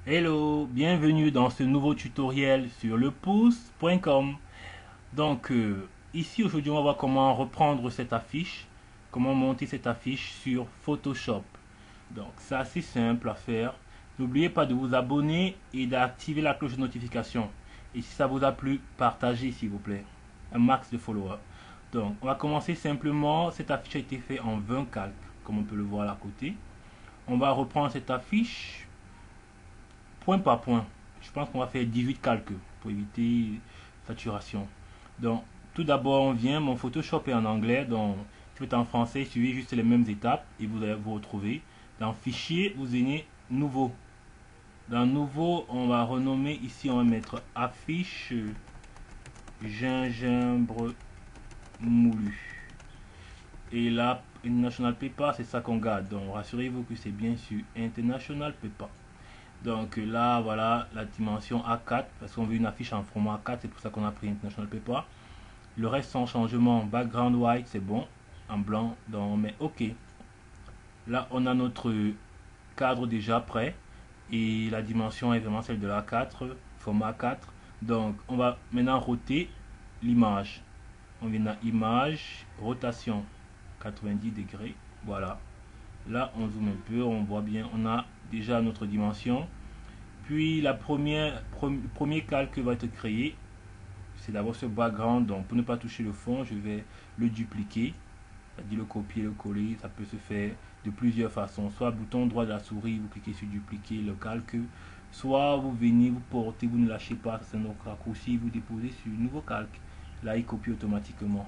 Hello, bienvenue dans ce nouveau tutoriel sur lepouce.com. Donc ici aujourd'hui on va voir comment reprendre cette affiche, comment monter cette affiche sur Photoshop. Donc c'est assez simple à faire. N'oubliez pas de vous abonner et d'activer la cloche de notification. Et si ça vous a plu, partagez s'il vous plaît. Un max de followers. Donc on va commencer simplement. Cette affiche a été faite en 20 calques, comme on peut le voir à côté. On va reprendre cette affiche point par point. Je pense qu'on va faire 18 calques pour éviter saturation. Donc, tout d'abord, on vient, mon Photoshop est en anglais, donc si vous êtes en français, suivez juste les mêmes étapes et vous allez vous retrouver. Dans Fichier, vous venez Nouveau. Dans Nouveau, on va renommer ici, on va mettre Affiche gingembre moulu. Et là, International Paper, c'est ça qu'on garde. Donc, rassurez-vous que c'est bien sûr International Paper. Donc là, voilà la dimension A4, parce qu'on veut une affiche en format A4, c'est pour ça qu'on a pris International Paper. Le reste sans changement, background white, c'est bon, en blanc, donc on met OK. Là, on a notre cadre déjà prêt, et la dimension est vraiment celle de l'A4, format A4. Donc, on va maintenant roter l'image. On vient à Image, Rotation, 90 degrés, voilà. Là, on zoome un peu, on voit bien, on a déjà notre dimension. Puis la premier calque va être créé. C'est d'abord ce background. Donc pour ne pas toucher le fond, je vais le dupliquer. C'est-à-dire le copier, le coller. Ça peut se faire de plusieurs façons. Soit bouton droit de la souris, vous cliquez sur dupliquer le calque. Soit vous venez, vous portez, vous ne lâchez pas. C'est un raccourci, vous déposez sur nouveau calque. Là, il copie automatiquement.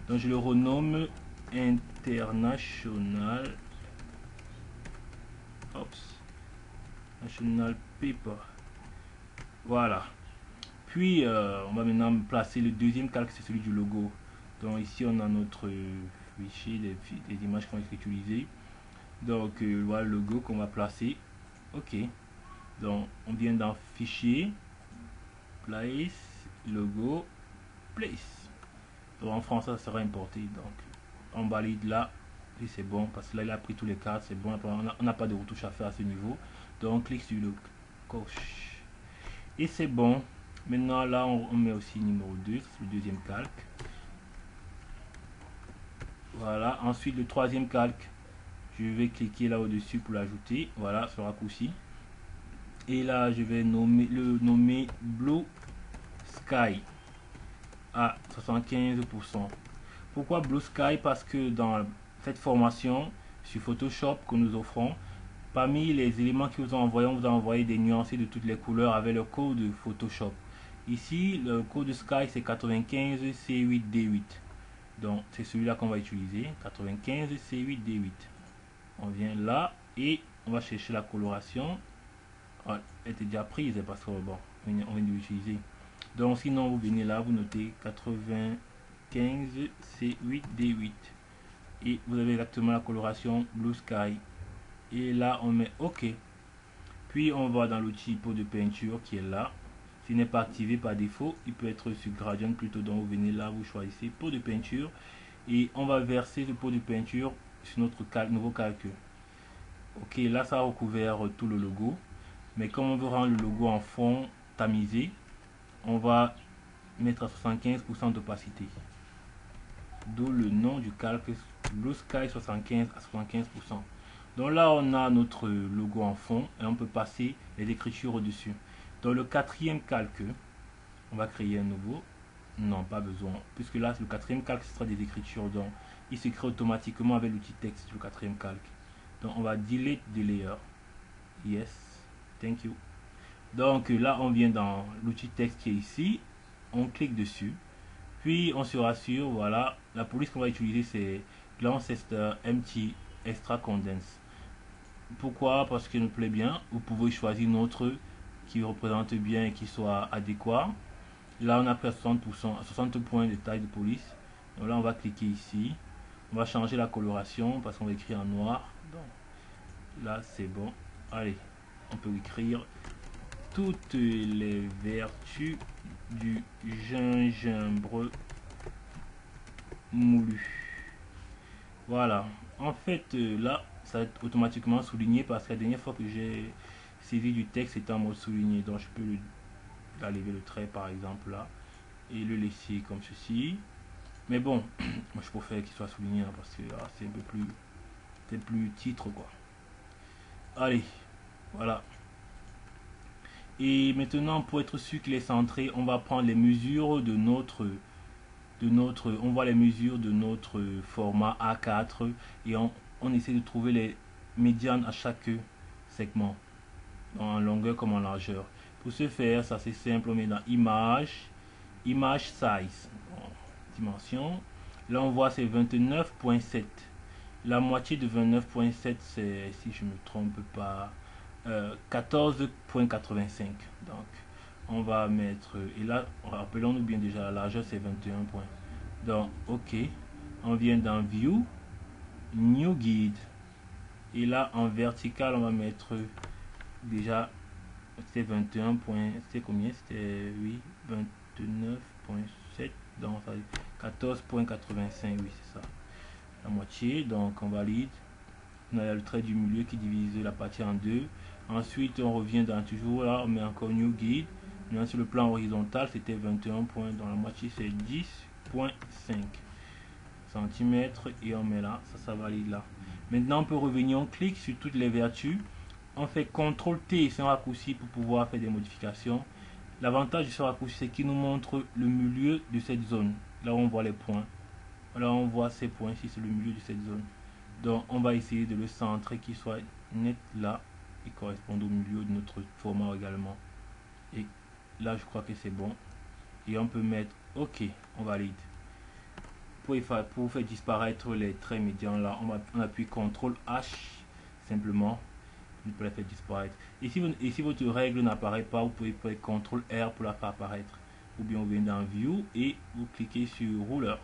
Donc je le renomme International. Ops. National Paper. Voilà. Puis on va maintenant placer le deuxième calque, c'est celui du logo. Donc ici on a notre fichier des images qu'on va utiliser. Donc voilà le logo qu'on va placer. Ok. Donc on vient dans Fichier, Place, Logo, Place. Donc en français ça sera importé. Donc on valide là. Et c'est bon parce que là il a pris tous les cadres. C'est bon. On n'a pas de retouche à faire à ce niveau. Donc on clique sur le coche. Et c'est bon. Maintenant là on met aussi numéro 2, c'est le deuxième calque. Voilà, ensuite le troisième calque, je vais cliquer là au-dessus pour l'ajouter. Voilà, ce raccourci. Et là je vais le nommer Blue Sky à 75%. Pourquoi Blue Sky? Parce que dans cette formation sur Photoshop que nous offrons, parmi les éléments que vous envoyez, on vous a envoyé des nuancés de toutes les couleurs avec le code Photoshop. Ici, le code Sky c'est 95 C8D8. Donc c'est celui-là qu'on va utiliser, 95 C8D8. On vient là et on va chercher la coloration. Ah, elle était déjà prise parce que bon, on vient de l'utiliser. Donc sinon vous venez là, vous notez 95 C8D8 et vous avez exactement la coloration Blue Sky. Et là on met OK. Puis on va dans l'outil pot de peinture qui est là. S'il n'est pas activé par défaut, il peut être sur gradient plutôt. Donc vous venez là, vous choisissez pot de peinture et on va verser le pot de peinture sur notre nouveau calque. Ok, là ça a recouvert tout le logo, mais comme on veut rendre le logo en fond tamisé, on va mettre à 75% d'opacité, d'où le nom du calque Blue Sky 75 à 75%. Donc là on a notre logo en fond et on peut passer les écritures au dessus. Dans le quatrième calque, on va créer un nouveau. Non, pas besoin, puisque là le quatrième calque ce sera des écritures, donc il se crée automatiquement avec l'outil texte sur le quatrième calque. Donc on va delete the layer. Yes, thank you. Donc là on vient dans l'outil texte qui est ici, on clique dessus, puis on se rassure. Voilà, la police qu'on va utiliser c'est Glancester MT Extra Condense. Pourquoi? Parce qu'il nous plaît bien. Vous pouvez choisir une autre qui représente bien et qui soit adéquat. Là on a pris 60%, 60 points de taille de police. Donc là on va cliquer ici, on va changer la coloration parce qu'on va écrire en noir. Donc là c'est bon. Allez, on peut écrire toutes les vertus du gingembre moulu. Voilà, en fait là ça va être automatiquement souligné parce que la dernière fois que j'ai saisie du texte est en mode souligné, donc je peux lever le trait par exemple là et le laisser comme ceci. Mais bon, moi je préfère qu'il soit souligné hein, parce que c'est un peu plus, peut-être plus titre quoi. Allez, voilà. Et maintenant, pour être sûr qu'il est centré, on va prendre les mesures de notre, on voit les mesures de notre format A4 et on essaie de trouver les médianes à chaque segment, en longueur comme en largeur. Pour ce faire, ça c'est simple, on met dans image, image size, dimension. Là on voit c'est 29.7. La moitié de 29.7 c'est, si je me trompe pas, 14.85. Donc on va mettre, et là rappelons-nous bien déjà la largeur c'est 21 points. Donc ok, on vient dans view, new guide, et là en vertical on va mettre déjà, c'était 21 points, c'était combien, c'était oui 29.7, donc 14.85, oui c'est ça, la moitié. Donc on valide, on a le trait du milieu qui divise la partie en deux. Ensuite on revient dans toujours là, on met encore new guide. Maintenant sur le plan horizontal c'était 21 points, dans la moitié c'est 10.5 cm et on met là, ça valide là. Maintenant on peut revenir, on clique sur toutes les vertus, on fait CTRL T, c'est un raccourci pour pouvoir faire des modifications. L'avantage de ce raccourci c'est qu'il nous montre le milieu de cette zone, là où on voit les points. Là on voit ces points ici, c'est le milieu de cette zone. Donc on va essayer de le centrer, qu'il soit net là et correspond au milieu de notre format également. Et là je crois que c'est bon, et on peut mettre OK, on valide. Pour faire disparaître les traits médians là, on appuie CTRL H simplement pour la faire disparaître. Et si votre règle n'apparaît pas, vous pouvez faire CTRL R pour la faire apparaître, ou bien vous venez dans View et vous cliquez sur Ruler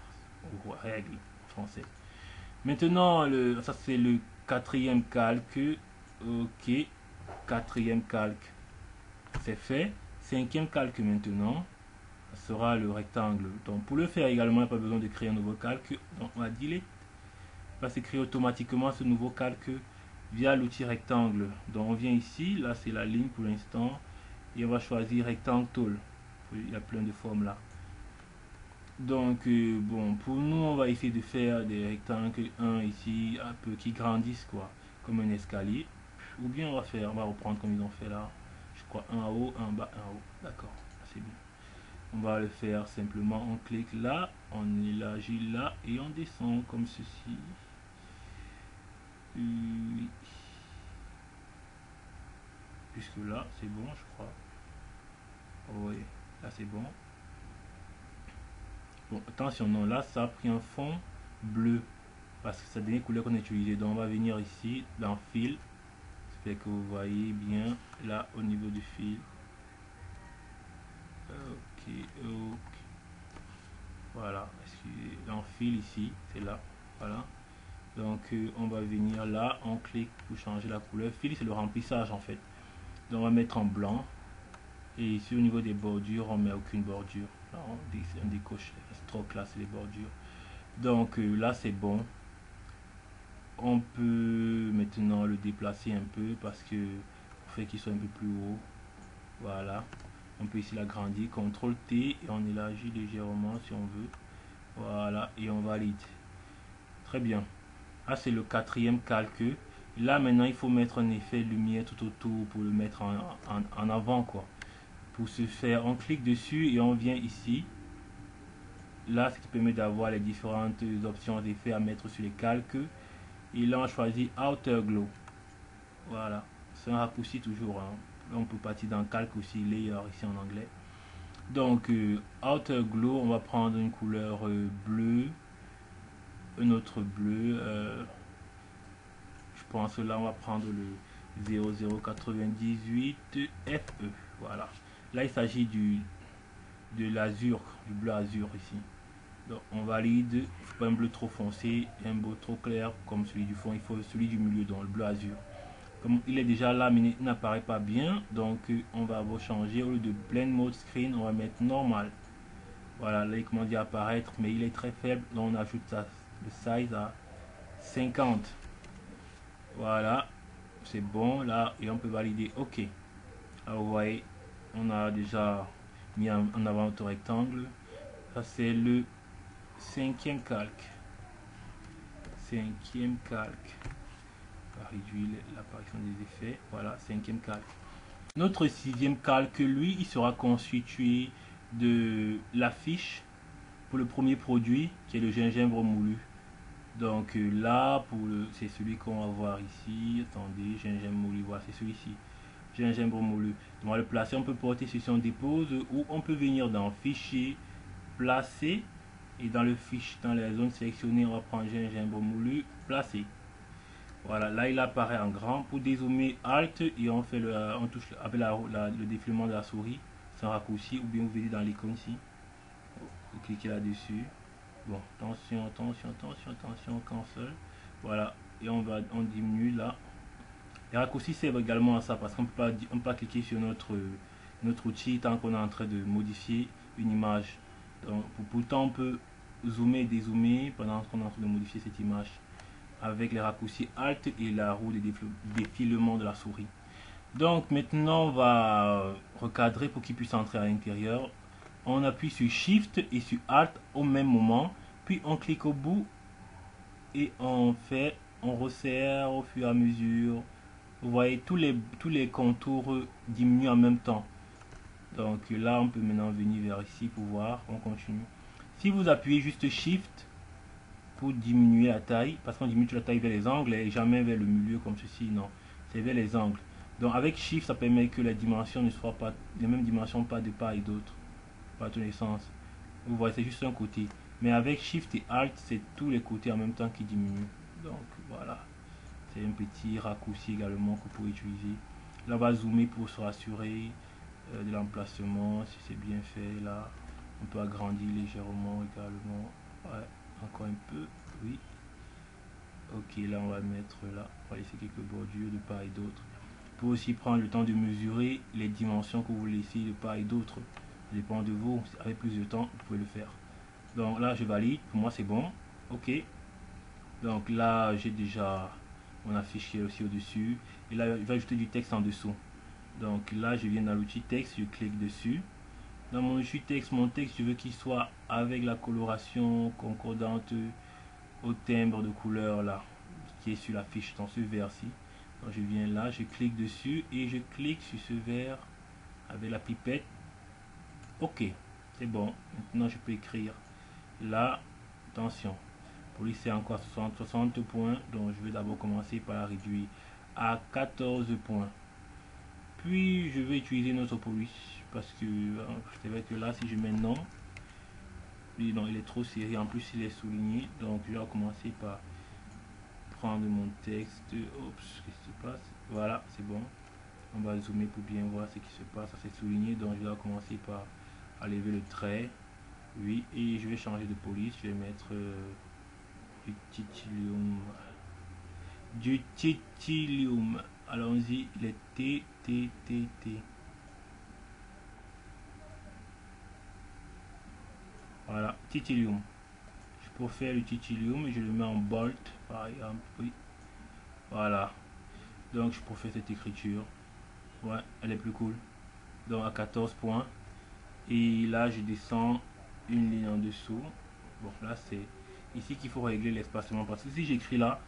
ou règle en français. Maintenant ça c'est le quatrième calque. OK, quatrième calque c'est fait. Cinquième calque maintenant sera le rectangle. Donc pour le faire également, il n'y a pas besoin de créer un nouveau calque. Donc on va delete, va se créer automatiquement ce nouveau calque via l'outil rectangle. Donc on vient ici, là c'est la ligne pour l'instant, et on va choisir rectangle tool. Il y a plein de formes là. Donc bon, pour nous on va essayer de faire des rectangles, un ici un peu qui grandissent quoi, comme un escalier, ou bien on va reprendre comme ils ont fait là, je crois un en haut, un en bas, un en haut. D'accord, c'est bien. On va le faire simplement, on clique là, on élargit là et on descend comme ceci. Oui. Puisque là c'est bon je crois. Oui, là c'est bon. Bon, attention, non, là ça a pris un fond bleu parce que c'est la dernière couleur qu'on a utilisée. Donc on va venir ici dans fil, fait que vous voyez bien là au niveau du fil. Ok, ok. Voilà, dans fil ici, c'est là, voilà. Donc on va venir là, on clique pour changer la couleur. Fil c'est le remplissage en fait. Donc on va mettre en blanc. Et ici au niveau des bordures, on met aucune bordure. Là, on décoche, c'est trop classe les bordures. Donc là c'est bon. On peut maintenant le déplacer un peu parce que pour faire qu'il soit un peu plus haut. Voilà. On peut ici l'agrandir, CTRL T et on élargit légèrement si on veut. Voilà, et on valide. Très bien. Ah, c'est le quatrième calque. Là maintenant il faut mettre un effet lumière tout autour pour le mettre en avant quoi. Pour ce faire, on clique dessus et on vient ici. Là, ce qui permet d'avoir les différentes options d'effets à mettre sur les calques. Et là, on choisit Outer Glow. Voilà, c'est un raccourci toujours. Hein. Là, on peut partir dans calque aussi, layer ici en anglais. Donc, Outer Glow, on va prendre une couleur bleue. Un autre bleu. Je pense là, on va prendre le 0098 FE. Voilà. Là, il s'agit de l'azur, du bleu azur ici. Donc on valide, pas un bleu trop foncé, un bleu trop clair comme celui du fond, il faut celui du milieu, donc le bleu azur. Comme il est déjà là mais il n'apparaît pas bien, donc on va changer, au lieu de blend mode screen, on va mettre normal. Voilà, là il commence à apparaître mais il est très faible, donc on ajoute le size à 50. Voilà, c'est bon là et on peut valider. OK. Alors vous voyez, on a déjà mis en avant notre rectangle. Ça c'est le cinquième calque. Cinquième calque. On va réduire l'apparition des effets. Voilà, cinquième calque. Notre sixième calque, lui, il sera constitué de l'affiche pour le premier produit qui est le gingembre moulu. Donc là, c'est celui qu'on va voir ici. Attendez, gingembre moulu, voilà, c'est celui-ci. Gingembre moulu. On va le placer, on peut porter sur son dépose ou on peut venir dans Fichier, Placer. Et dans le fichier, dans la zone sélectionnée, on va prendre gingembre moulu, placer. Voilà, là il apparaît en grand. Pour dézoomer, Alt et on fait on touche avec le défilement de la souris sans raccourci, ou bien vous venez dans l'icône ici. Vous cliquez là-dessus. Bon, attention, attention, attention, attention, cancel. Voilà, et on diminue là. Les raccourcis servent également à ça parce qu'on peut pas cliquer sur notre outil tant qu'on est en train de modifier une image. Donc, pourtant on peut zoomer et dézoomer pendant qu'on est en train de modifier cette image avec les raccourcis Alt et la roue de défilement de la souris. Donc maintenant on va recadrer pour qu'il puisse entrer à l'intérieur. On appuie sur Shift et sur Alt au même moment, puis on clique au bout et on resserre au fur et à mesure. Vous voyez, tous les contours diminuent en même temps. Donc là on peut maintenant venir vers ici pour voir. On continue. Si vous appuyez juste Shift pour diminuer la taille, parce qu'on diminue la taille vers les angles et jamais vers le milieu comme ceci, non, c'est vers les angles. Donc avec Shift ça permet que les dimensions ne soient pas les mêmes dimensions, pas de part et d'autre, pas tous les sens. Vous voyez, c'est juste un côté, mais avec Shift et Alt c'est tous les côtés en même temps qui diminuent. Donc voilà, c'est un petit raccourci également que vous pouvez utiliser. Là on va zoomer pour se rassurer de l'emplacement, si c'est bien fait. Là on peut agrandir légèrement également. Ouais, encore un peu, oui. Ok, là on va mettre là, on va laisser quelques bordures de part et d'autre. Vous pouvez aussi prendre le temps de mesurer les dimensions que vous laissez de part et d'autre. Ça dépend de vous, avec plus de temps vous pouvez le faire. Donc là je valide, pour moi c'est bon. Ok, donc là j'ai déjà mon affiché aussi au dessus, et là je vais ajouter du texte en dessous. Donc là je viens dans l'outil texte, je clique dessus. Dans mon outil texte, mon texte je veux qu'il soit avec la coloration concordante au timbre de couleur là qui est sur la fiche, dans ce vert-ci. Donc je viens là, je clique dessus et je clique sur ce vert avec la pipette. Ok, c'est bon. Maintenant je peux écrire là. Attention, pour lui c'est encore 60 points, donc je vais d'abord commencer par la réduire à 14 points. Puis je vais utiliser notre police parce que c'est vrai que là si je mets non, non, il est trop serré, en plus il est souligné, donc je vais commencer par prendre mon texte. Oups, qu'est-ce qui se passe? Voilà, c'est bon. On va zoomer pour bien voir ce qui se passe. Ça c'est souligné, donc je vais commencer par lever le trait. Oui, et je vais changer de police. Je vais mettre du titanium. Du titanium. Allons-y, les T. Voilà, titanium. Pour faire le titanium, je le mets en bold par exemple. Oui, voilà. Donc je préfère cette écriture. Ouais, elle est plus cool. Donc à 14 points. Et là je descends une ligne en dessous. Bon, là c'est ici qu'il faut régler l'espacement, parce que si j'écris là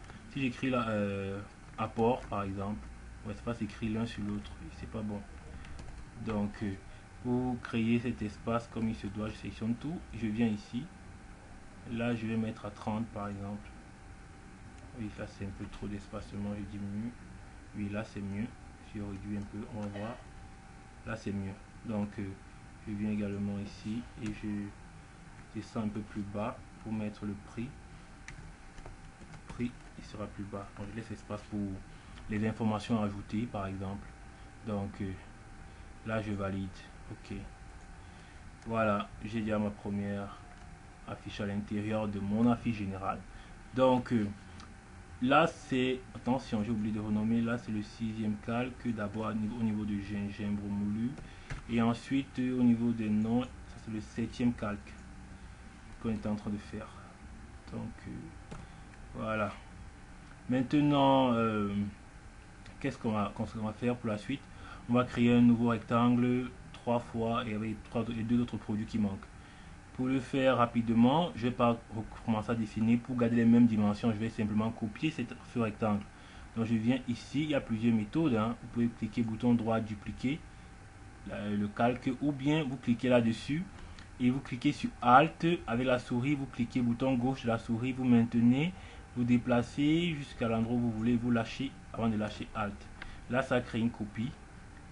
apport par exemple, l'espace écrit l'un sur l'autre, c'est pas bon. Donc pour créer cet espace comme il se doit, je sélectionne tout, je viens ici. Là je vais mettre à 30 par exemple. Oui, là c'est un peu trop d'espacement, je diminue. Oui, là c'est mieux. Si je réduis un peu, on va voir. Là c'est mieux. Donc je viens également ici et je descends un peu plus bas pour mettre le prix. Il sera plus bas. Donc je laisse espace pour les informations ajoutées par exemple. Donc là je valide. Ok. Voilà, j'ai déjà ma première affiche à l'intérieur de mon affiche générale. Donc là c'est, attention, j'ai oublié de renommer, là c'est le sixième calque, d'abord au niveau du gingembre moulu, et ensuite au niveau des noms, ça c'est le septième calque qu'on est en train de faire. Donc voilà. Maintenant qu'est-ce qu'on va faire pour la suite? On va créer un nouveau rectangle 3 fois et avec les 2 autres produits qui manquent. Pour le faire rapidement, je vais pas recommencer à dessiner. Pour garder les mêmes dimensions, je vais simplement copier ce rectangle. Donc je viens ici, il y a plusieurs méthodes, hein. Vous pouvez cliquer bouton droit, dupliquer le calque, ou bien vous cliquez là-dessus et vous cliquez sur Alt avec la souris, vous cliquez bouton gauche de la souris, vous maintenez, vous déplacez jusqu'à l'endroit où vous voulez, vous lâchez avant de lâcher Alt. Là, ça crée une copie.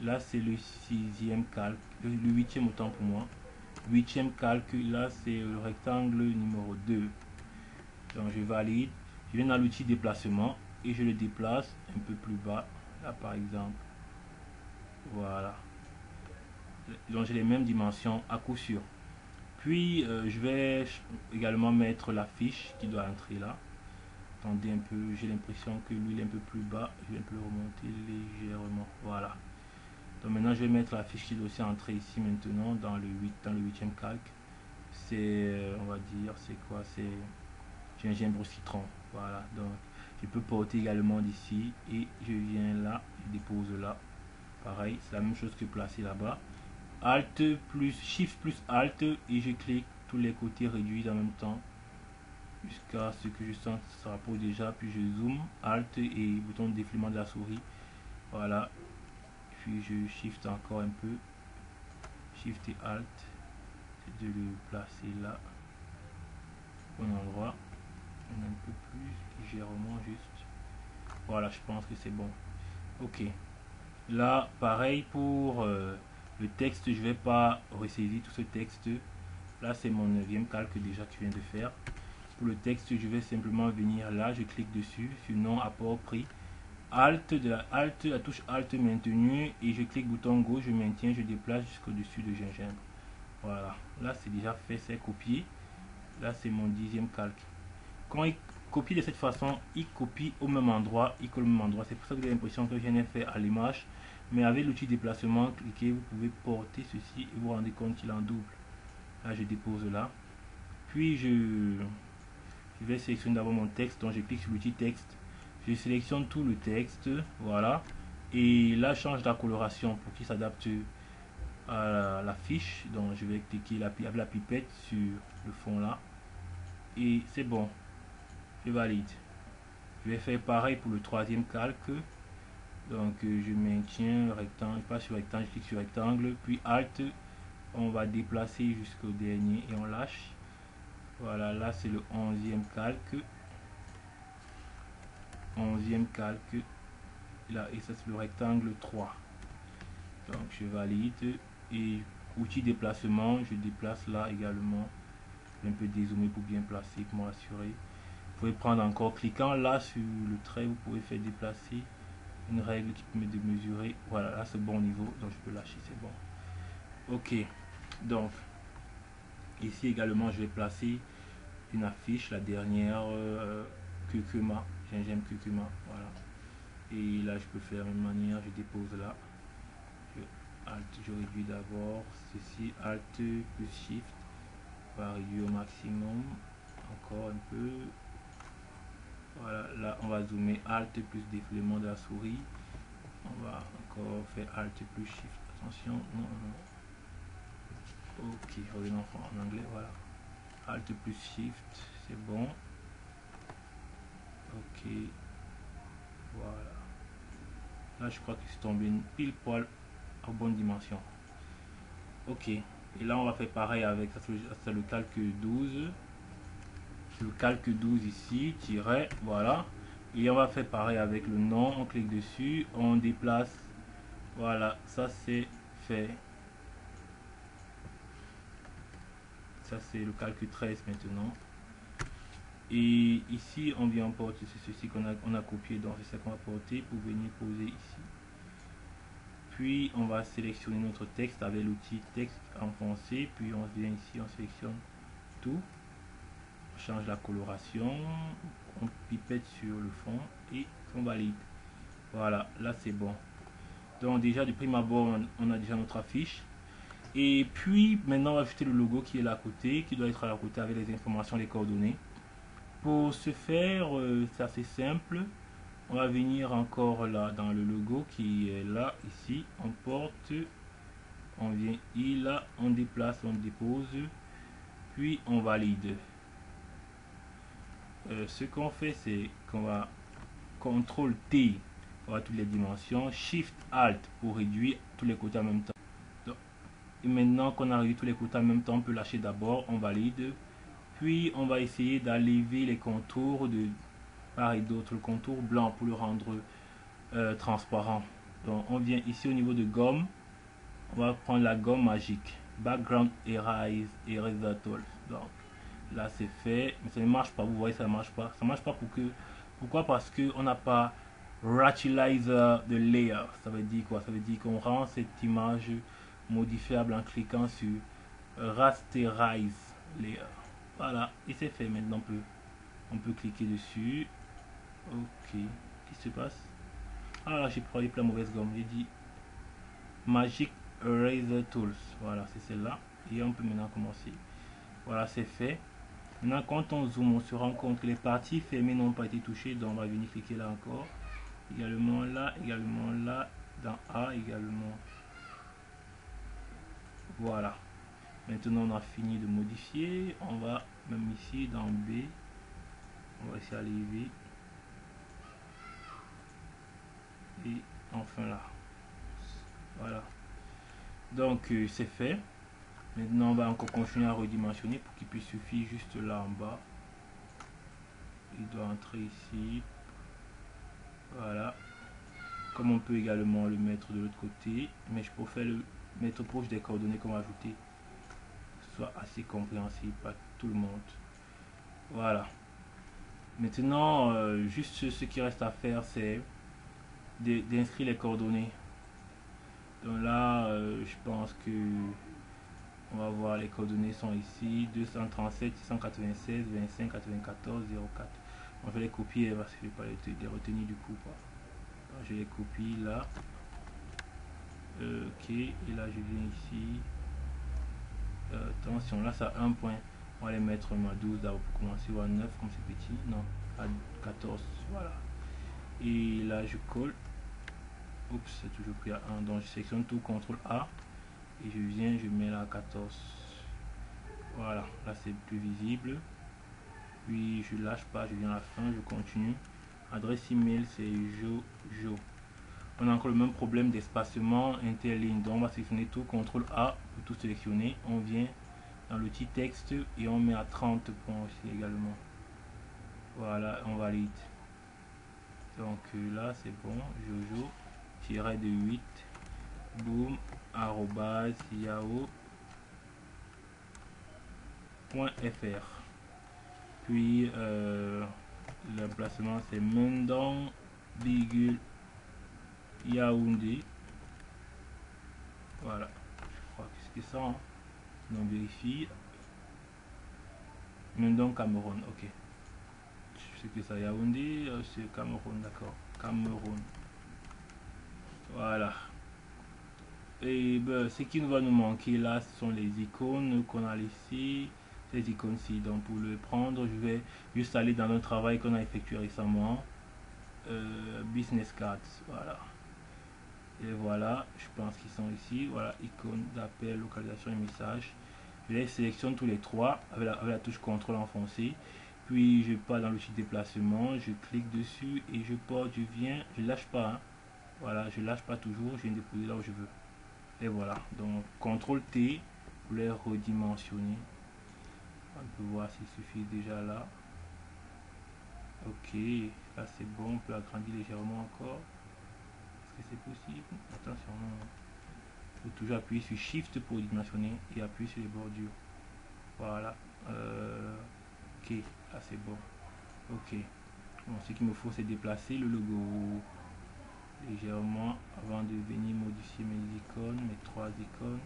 Là, c'est le 6e calque, le 8e autant pour moi. 8e calque, là, c'est le rectangle numéro 2. Donc, je valide. Je viens dans l'outil déplacement et je le déplace un peu plus bas. Là, par exemple. Voilà. Donc, j'ai les mêmes dimensions à coup sûr. Puis, je vais également mettre la fiche qui doit entrer là. Attendez un peu, j'ai l'impression que lui il est un peu plus bas. Je vais un peu le remonter légèrement. Voilà. Donc maintenant, je vais mettre la fiche qui doit aussi entrer ici maintenant dans le 8e calque. C'est, on va dire, c'est quoi? C'est gingembre au citron. Voilà. Donc, je peux porter également d'ici et je viens là, je dépose là. Pareil, c'est la même chose que placer là-bas. Alt plus Shift plus Alt et je clique tous les côtés réduits en même temps jusqu'à ce que je sens que ça rapporte déjà, puis je zoome Alt et bouton de défilement de la souris. Voilà, puis je shift encore un peu, Shift et Alt, c'est de le placer là au bon endroit, un peu plus légèrement juste. Voilà, je pense que c'est bon. Ok, là pareil pour le texte, je vais pas ressaisir tout ce texte. Là c'est mon 9e calque déjà que je viens de faire. Pour le texte, je vais simplement venir là, je clique dessus, sur nom, apport, prix, Alt, la touche Alt maintenue et je clique bouton gauche, je maintiens, je déplace jusqu'au-dessus de gingembre. Voilà, là c'est déjà fait, c'est copié. Là c'est mon 10e calque. Quand il copie de cette façon, il copie au même endroit, il colle au même endroit. C'est pour ça que vous avez l'impression que je n'ai fait à l'image. Mais avec l'outil déplacement, cliquez, vous pouvez porter ceci et vous vous rendez compte qu'il en double. Là je dépose là. Puis je vais sélectionner d'abord mon texte, donc je clique sur l'outil texte, je sélectionne tout le texte, voilà, et là je change la coloration pour qu'il s'adapte à la fiche. Donc je vais cliquer avec la pipette sur le fond là et c'est bon, je valide. Je vais faire pareil pour le 3e calque, donc je maintiens le rectangle, pas sur rectangle, je clique sur rectangle, puis Alt, on va déplacer jusqu'au dernier et on lâche. Voilà, là c'est le 11e calque. 11e calque. Là, et ça c'est le rectangle 3. Donc je valide. Et outil déplacement, je déplace là également. Je vais un peu dézoomer pour bien placer, pour me rassurer. Vous pouvez prendre encore, cliquant là sur le trait, vous pouvez faire déplacer une règle qui permet de mesurer. Voilà, là c'est bon niveau, donc je peux lâcher, c'est bon. Ok, donc ici également je vais placer une affiche, la dernière curcuma, gingembre curcuma, voilà. Et là je peux faire de la même manière, je dépose là, je réduis d'abord ceci, Alt plus Shift, on va réduire au maximum, encore un peu, voilà. Là on va zoomer, Alt plus défilement de la souris, on va encore faire Alt plus Shift, attention, non, ok, revenons en anglais, voilà, Alt plus Shift, c'est bon, ok, voilà. Là je crois que c'est tombé pile poil en bonne dimension. Ok, et là on va faire pareil avec ça, c'est le calque 12, le calque 12 ici, tiret, voilà, et on va faire pareil avec le nom, on clique dessus, on déplace, voilà, ça c'est fait. Ça c'est le calque 13 maintenant. Et ici on vient porter ceci qu'on a copié, donc c'est ça qu'on va porter pour venir poser ici. Puis on va sélectionner notre texte avec l'outil texte enfoncé, puis on vient ici, on sélectionne tout, on change la coloration, on pipette sur le fond et on valide. Voilà, là c'est bon. Donc déjà de prime abord on a déjà notre affiche. Et puis maintenant on va ajouter le logo qui est là à côté, qui doit être à la côté avec les informations, les coordonnées. Pour ce faire, c'est assez simple. On va venir encore là dans le logo qui est là, ici. On porte, on vient ici, là, on déplace, on dépose, puis on valide. Ce qu'on fait, c'est qu'on va CTRL T pour toutes les dimensions, Shift Alt pour réduire tous les côtés en même temps. Donc, et maintenant qu'on a réduit tous les côtés en même temps, on peut lâcher d'abord, on valide, puis on va essayer d'enlever les contours de part et d'autre, le contour blanc pour le rendre transparent. Donc on vient ici au niveau de gomme, on va prendre la gomme magique, Background Eraser Tool. Donc là c'est fait, mais ça ne marche pas, vous voyez ça marche pas, pourquoi? Parce que on n'a pas Rationalizer de layer. Ça veut dire quoi? Ça veut dire qu'on rend cette image modifiable en cliquant sur Rasterize Layer. Voilà, et c'est fait. Maintenant on peut cliquer dessus. Ok, qu'est-ce qui se passe? Ah là, j'ai pris la mauvaise gomme. J'ai dit Magic Eraser Tools. Voilà, c'est celle-là. Et on peut maintenant commencer. Voilà, c'est fait. Maintenant, quand on zoome, on se rend compte que les parties fermées n'ont pas été touchées. Donc, on va venir cliquer là encore. Également là, dans A également. Voilà. Maintenant, on a fini de modifier. On va même ici dans B. On va essayer d'aller et enfin là. Voilà. Donc, c'est fait. Maintenant, on va encore continuer à redimensionner pour qu'il puisse suffire juste là en bas. Il doit entrer ici. Voilà. Comme on peut également le mettre de l'autre côté. Mais je préfère le mettre proche des coordonnées qu'on va ajouter. Soit assez compréhensible par tout le monde. Voilà. Maintenant, juste ce qui reste à faire, c'est d'inscrire les coordonnées. Donc là, je pense que on va voir les coordonnées sont ici 237 696 25 94 04. On va les copier parce que je ne vais pas les retenir du coup. Donc, je les copie là. Ok, et là je viens ici. Attention, là ça a un point. On va les mettre à 12 là pour commencer, ou à 9 comme c'est petit. Non, à 14. Voilà. Et là je colle. Oups, c'est toujours pris à 1. Donc je sélectionne tout, CTRL A. Et je viens, je mets là à 14. Voilà, là c'est plus visible. Puis je lâche pas, je viens à la fin, je continue. Adresse email c'est Jojo. On a encore le même problème d'espacement interligne. Donc on va sélectionner tout, CTRL A pour tout sélectionner. On vient dans l'outil texte et on met à 30 points aussi également. Voilà, on valide. Donc là c'est bon, Jojo tiré de 8 boom arrobase yahoo.fr. Puis l'emplacement c'est Mendon virgule Yaoundé. Voilà, je crois que c'est ça. Hein. On vérifie. Mendon Cameroun, ok. Je sais que ça Yaoundé, c'est Cameroun, d'accord. Cameroun. Voilà. Et ben, ce qui nous va nous manquer là, ce sont les icônes qu'on a laissées. Ces icônes-ci. Donc pour le prendre, je vais juste aller dans un travail qu'on a effectué récemment. Business cards, voilà. Et voilà, je pense qu'ils sont ici. Voilà, icône d'appel, localisation et message. Je les sélectionne tous les trois avec la touche contrôle enfoncée. Puis je pars dans l'outil déplacement, je clique dessus et je porte, je viens, je lâche pas. Hein. Voilà, je lâche pas toujours, je viens déposer là où je veux. Et voilà, donc CTRL T pour les redimensionner. On peut voir s'il suffit déjà là. Ok, là c'est bon, on peut agrandir légèrement encore. Est-ce que c'est possible? Attention, il faut toujours appuyer sur Shift pour dimensionner et appuyer sur les bordures. Voilà. Ok, là c'est bon. Ok. Bon, ce qu'il me faut c'est déplacer le logo légèrement avant de venir modifier mes icônes, mes trois icônes.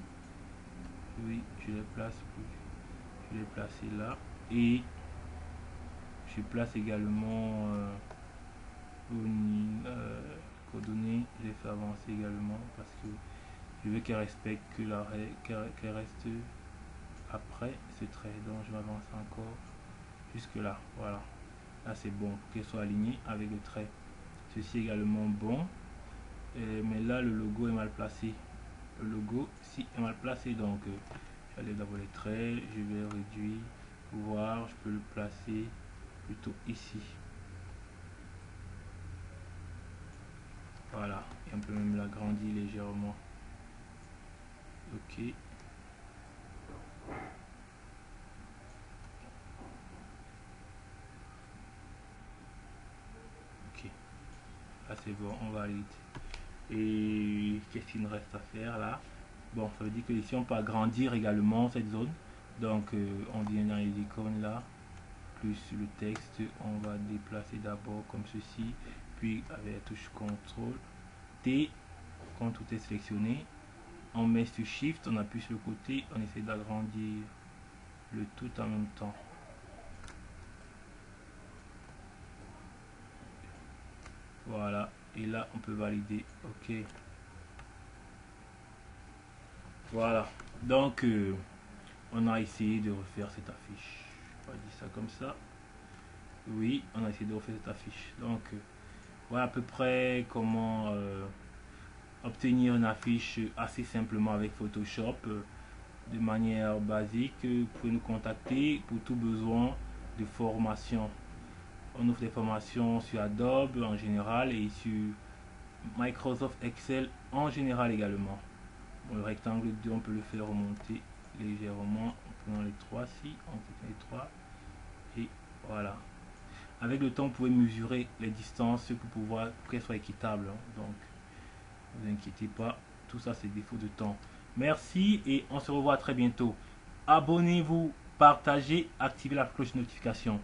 Oui, je les place. Je vais les placer là. Et je place également coordonnées, je les fais avancer également parce que je veux qu'elle respecte qu'elle reste après ce trait. Donc je vais avancer encore jusque là. Voilà. Là c'est bon pour qu'elle soit alignée avec le trait. Ceci également bon. Mais là, le logo est mal placé. Le logo, si, est mal placé. Donc, j'allais d'abord les traits. Je vais réduire. Voir, je peux le placer plutôt ici. Voilà. Et on peut même l'agrandir légèrement. Ok. Ok. Là, c'est bon. On valide. Et qu'est-ce qu'il nous reste à faire là? Bon, ça veut dire que ici on peut agrandir également cette zone. Donc on vient dans les icônes là, plus le texte, on va déplacer d'abord comme ceci, puis avec la touche CTRL T, quand tout est sélectionné, on met sur Shift, on appuie sur le côté, on essaie d'agrandir le tout en même temps. Voilà, et là on peut valider. Ok. Voilà, donc on a essayé de refaire cette affiche. On va dire ça comme ça. Oui, on a essayé de refaire cette affiche. Donc voilà à peu près comment obtenir une affiche assez simplement avec Photoshop de manière basique. Vous pouvez nous contacter pour tout besoin de formation. On offre des formations sur Adobe en général et sur Microsoft Excel en général également. Bon, le rectangle 2, on peut le faire remonter légèrement en prenant les trois ci, on prend les trois et voilà. Avec le temps, vous pouvez mesurer les distances pour pouvoir qu'elles soient équitables. Donc, ne vous inquiétez pas, tout ça c'est défaut de temps. Merci et on se revoit très bientôt. Abonnez-vous, partagez, activez la cloche de notification.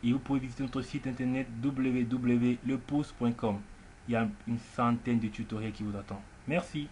Et vous pouvez visiter notre site internet www.lepouce.com. Il y a une centaine de tutoriels qui vous attendent. Merci.